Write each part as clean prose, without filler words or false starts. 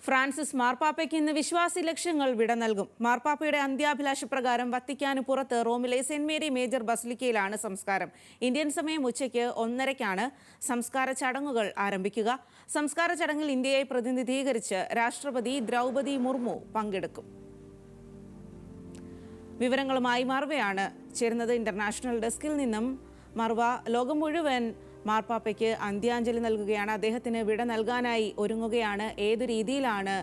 Francis മാർപ്പാപ്പയ്ക്ക് ഇന്ന് വിശ്വാസി ലക്ഷ്യങ്ങൾ വിട നൽകും. മാർപ്പാപ്പയുടെ അന്ത്യാഭിലാഷ പ്രകാരം വത്തിക്കാന് പുറത്ത് റോമിലെ സെന്റ് മേരി മേജർ ബസിലിക്കയിലാണ് സംസ്കാരം. ഇന്ത്യൻ സമയം ഉച്ചയ്ക്ക് 1:30-ക്കാണ് സംസ്കാര ചടങ്ങുകൾ ആരംഭിക്കുക. സംസ്കാര ചടങ്ങിൽ ഇന്ത്യയെ പ്രതിനിധീകരിച്ച് രാഷ്ട്രപതി ദ്രൗപദി മുർമു പങ്കെടുക്കും. വിവരങ്ങളുമായി മർവയാണ് ചേരുന്നത്. ഇന്റർനാഷണൽ ഡെസ്കിൽ നിന്നും മർവ, ലോകം മുഴുവൻ മാർപ്പാപ്പയ്ക്ക് അന്ത്യാഞ്ജലി നൽകുകയാണ്. അദ്ദേഹത്തിന് വിട നൽകാനായി ഒരുങ്ങുകയാണ്. ഏതു രീതിയിലാണ്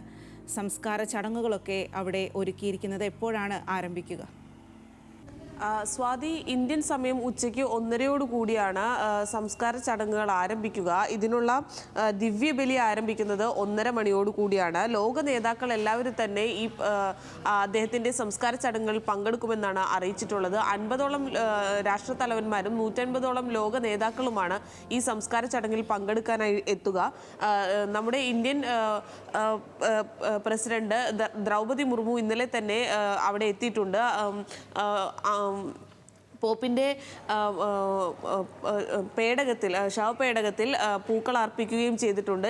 സംസ്കാര ചടങ്ങുകളൊക്കെ അവിടെ ഒരുക്കിയിരിക്കുന്നത്? എപ്പോഴാണ് ആരംഭിക്കുക? സ്വാതി, ഇന്ത്യൻ സമയം ഉച്ചയ്ക്ക് 1:30 കൂടിയാണ് സംസ്കാര ചടങ്ങുകൾ ആരംഭിക്കുക. ഇതിനുള്ള ദിവ്യബലി ആരംഭിക്കുന്നത് 1:30 മണിയോട് കൂടിയാണ്. ലോക നേതാക്കൾ എല്ലാവരും തന്നെ ഈ അദ്ദേഹത്തിൻ്റെ സംസ്കാര ചടങ്ങുകളിൽ പങ്കെടുക്കുമെന്നാണ് അറിയിച്ചിട്ടുള്ളത്. 50ഓളം രാഷ്ട്രത്തലവന്മാരും 150ഓളം ലോക നേതാക്കളുമാണ് ഈ സംസ്കാര ചടങ്ങിൽ പങ്കെടുക്കാനായി എത്തുക. നമ്മുടെ ഇന്ത്യൻ പ്രസിഡന്റ് ദ്രൗപദി മുർമു ഇന്നലെ തന്നെ അവിടെ എത്തിയിട്ടുണ്ട്. പോപ്പിൻ്റെ ശവപേടകത്തിൽ പൂക്കൾ അർപ്പിക്കുകയും ചെയ്തിട്ടുണ്ട്.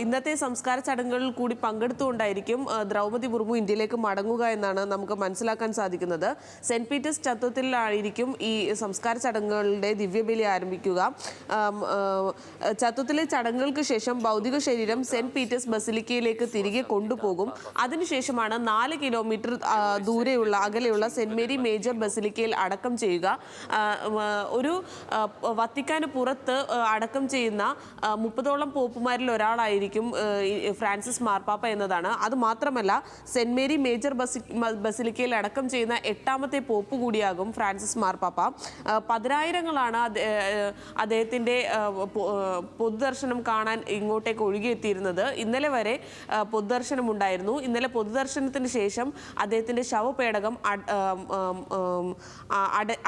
ഇന്നത്തെ സംസ്കാര ചടങ്ങുകളിൽ കൂടി പങ്കെടുത്തുകൊണ്ടായിരിക്കും ദ്രൗപദി മുർമു ഇന്ത്യയിലേക്ക് മടങ്ങുക എന്നാണ് നമുക്ക് മനസ്സിലാക്കാൻ സാധിക്കുന്നത്. സെൻറ്റ് പീറ്റേഴ്സ് ചത്വത്തിലായിരിക്കും ഈ സംസ്കാര ചടങ്ങുകളുടെ ദിവ്യബലി ആരംഭിക്കുക. ചത്വത്തിലെ ചടങ്ങുകൾക്ക് ശേഷം ഭൗതിക ശരീരം സെൻറ്റ് പീറ്റേഴ്സ് ബസിലിക്കയിലേക്ക് തിരികെ കൊണ്ടുപോകും. അതിനുശേഷമാണ് 4 കിലോമീറ്റർ അകലെയുള്ള സെൻറ്റ് മേരി മേജർ ബസിലിക്ക അടക്കം ചെയ്യുക. ഒരു വത്തിക്കാന് പുറത്ത് അടക്കം ചെയ്യുന്ന 30ഓളം പോപ്പുമാരിൽ ഒരാളായിരിക്കും ഫ്രാൻസിസ് മാർപ്പാപ്പ എന്നതാണ്. അതുമാത്രമല്ല, സെന്റ് മേരി മേജർ ബസിലിക്കയിൽ അടക്കം ചെയ്യുന്ന 8ാമത്തെ പോപ്പ് കൂടിയാകും ഫ്രാൻസിസ് മാർപ്പാപ്പ. 10,000ങ്ങളാണ് അദ്ദേഹത്തിൻ്റെ പൊതുദർശനം കാണാൻ ഇങ്ങോട്ടേക്ക് ഒഴുകിയെത്തിയിരുന്നത്. ഇന്നലെ വരെ പൊതുദർശനം ഉണ്ടായിരുന്നു. ഇന്നലെ പൊതുദർശനത്തിന് ശേഷം അദ്ദേഹത്തിൻ്റെ ശവപേടകം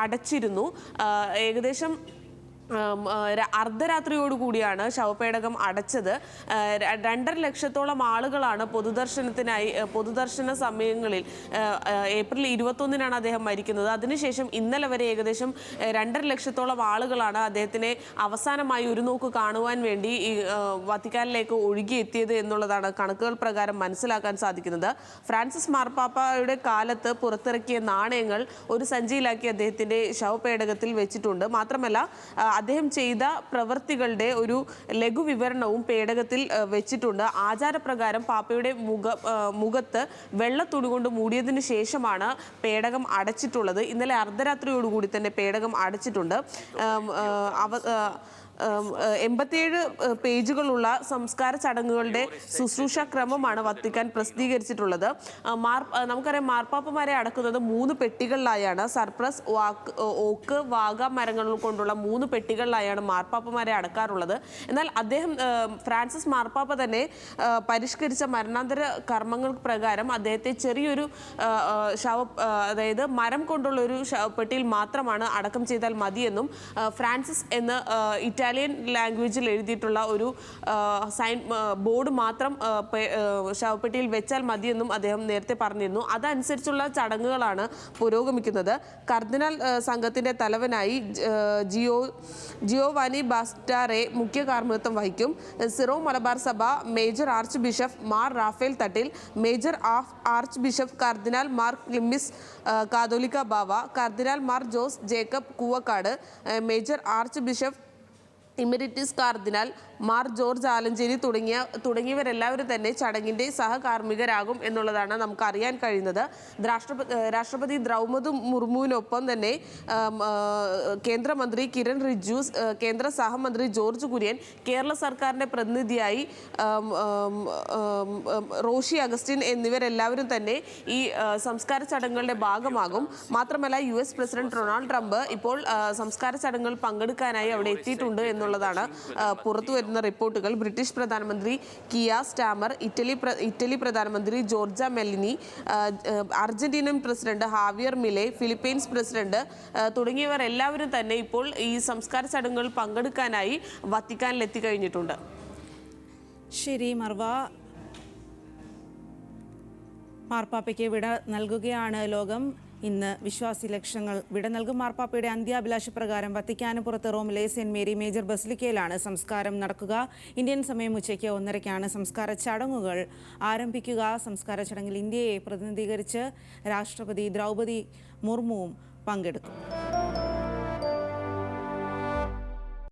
അടച്ചിരുന്നു. ഏകദേശം അർദ്ധരാത്രിയോടുകൂടിയാണ് ശവപേടകം അടച്ചത്. 2.5 ലക്ഷത്തോളം ആളുകളാണ് പൊതുദർശന സമയങ്ങളിൽ ഏപ്രിൽ 21-നാണ് അദ്ദേഹം മരിക്കുന്നത്. അതിനുശേഷം ഇന്നലെ വരെ ഏകദേശം 2.5 ലക്ഷത്തോളം ആളുകളാണ് അദ്ദേഹത്തിനെ അവസാനമായി ഒരു നോക്ക് കാണുവാൻ വേണ്ടി വത്തിക്കാനിലേക്ക് ഒഴുകിയെത്തിയത് എന്നുള്ളതാണ് കണക്കുകൾ പ്രകാരം മനസ്സിലാക്കാൻ സാധിക്കുന്നത്. ഫ്രാൻസിസ് മാർപ്പാപ്പയുടെ കാലത്ത് പുറത്തിറക്കിയ നാണയങ്ങൾ ഒരു സഞ്ചിയിലാക്കി അദ്ദേഹത്തിൻ്റെ ശവപേടകത്തിൽ വെച്ചിട്ടുണ്ട്. മാത്രമല്ല, അദ്ദേഹം ചെയ്ത പ്രവൃത്തികളുടെ ഒരു ലഘുവിവരണവും പേടകത്തിൽ വെച്ചിട്ടുണ്ട്. ആചാരപ്രകാരം പാപ്പയുടെ മുഖത്ത് വെള്ളത്തുണി കൊണ്ട് മൂടിയതിനു ശേഷമാണ് പേടകം അടച്ചിട്ടുള്ളത്. ഇന്നലെ അർദ്ധരാത്രിയോടുകൂടി തന്നെ പേടകം അടച്ചിട്ടുണ്ട്. 87 പേജുകളുള്ള സംസ്കാര ചടങ്ങുകളുടെ ശുശ്രൂഷ ക്രമമാണ് വത്തിക്കാൻ പ്രസിദ്ധീകരിച്ചിട്ടുള്ളത്. നമുക്കറിയാം, മാർപ്പാപ്പമാരെ അടക്കുന്നത് 3 പെട്ടികളിലായാണ്. സർപ്രസ്, ഓക്ക്, വാഗ മരങ്ങൾ കൊണ്ടുള്ള 3 പെട്ടികളിലായാണ് മാർപ്പാപ്പമാരെ അടക്കാറുള്ളത്. എന്നാൽ ഫ്രാൻസിസ് മാർപ്പാപ്പ തന്നെ പരിഷ്കരിച്ച മരണാന്തര കർമ്മങ്ങൾ പ്രകാരം അദ്ദേഹത്തെ ചെറിയൊരു അതായത് മരം കൊണ്ടുള്ള ഒരു പെട്ടിയിൽ മാത്രമാണ് അടക്കം ചെയ്താൽ മതിയെന്നും, ഫ്രാൻസിസ് എന്ന് ഇറ്റാലിയൻ ലാംഗ്വേജിൽ എഴുതിയിട്ടുള്ള ഒരു ബോർഡ് മാത്രം ശവപ്പെട്ടിയിൽ വെച്ചാൽ മതിയെന്നും അദ്ദേഹം നേരത്തെ പറഞ്ഞിരുന്നു. അതനുസരിച്ചുള്ള ചടങ്ങുകളാണ് പുരോഗമിക്കുന്നത്. കർദിനാൾ സംഘത്തിന്റെ തലവനായി ജിയോവാനി ബാസ്റ്റാറെ മുഖ്യ കാർമ്മികത്വം വഹിക്കും. സിറോ മലബാർ സഭ major archbishop Mar Raphael Thattil, major archbishop cardinal Mar Cleemis Catholicos Bava, cardinal Mar Jose Jacob Koovakad, major archbishop emeritus cardinal Mar George Alencherry തുടങ്ങിയവരെല്ലാവരും തന്നെ ചടങ്ങിൻ്റെ സഹകാർമ്മികരാകും എന്നുള്ളതാണ് നമുക്ക് അറിയാൻ കഴിയുന്നത്. രാഷ്ട്രപതി ദ്രൗപദി മുർമുവിനൊപ്പം തന്നെ കേന്ദ്രമന്ത്രി കിരൺ റിജ്ജു, കേന്ദ്ര സഹമന്ത്രി ജോർജ് കുര്യൻ, കേരള സർക്കാരിൻ്റെ പ്രതിനിധിയായി റോഷി അഗസ്റ്റിൻ എന്നിവരെല്ലാവരും തന്നെ ഈ സംസ്കാര ചടങ്ങുകളുടെ ഭാഗമാകും. മാത്രമല്ല, US പ്രസിഡന്റ് ഡൊണാൾഡ് ട്രംപ് ഇപ്പോൾ സംസ്കാര ചടങ്ങുകൾ പങ്കെടുക്കാനായി അവിടെ എത്തിയിട്ടുണ്ട് എന്നുള്ളതാണ് പുറത്തു വരുന്ന റിപ്പോർട്ടുകൾ. ബ്രിട്ടീഷ് പ്രധാനമന്ത്രി കിയ സ്റ്റാമർ, ഇറ്റലി പ്രധാനമന്ത്രി ജോർജ മെലിനി, അർജന്റീനൻ പ്രസിഡന്റ് ഹാവിയർ മിലെ, ഫിലിപ്പീൻസ് പ്രസിഡന്റ് തുടങ്ങിയവർ എല്ലാവരും തന്നെ ഇപ്പോൾ ഈ സംസ്കാര ചടങ്ങുകൾ പങ്കെടുക്കാനായി വത്തിക്കാനിൽ എത്തിക്കഴിഞ്ഞിട്ടുണ്ട്. ശരി മർവ, മാർപ്പാപ്പയ്ക്ക് വിട നൽകുകയാണ് ലോകം. ഇന്ന് വിശ്വാസി ലക്ഷങ്ങൾ വിട നൽകും. മാർപ്പാപ്പയുടെ അന്ത്യാഭിലാഷ പ്രകാരം വത്തിക്കാന് പുറത്ത് റോമിലെ സെന്റ് മേരി മേജർ ബസിലിക്കയിലാണ് സംസ്കാരം നടക്കുക. ഇന്ത്യൻ സമയം ഉച്ചയ്ക്ക് 1:30-ക്കാണ് സംസ്കാര ചടങ്ങുകൾ ആരംഭിക്കുക. സംസ്കാര ചടങ്ങിൽ ഇന്ത്യയെ പ്രതിനിധീകരിച്ച് രാഷ്ട്രപതി ദ്രൗപദി മുർമുവും പങ്കെടുക്കും.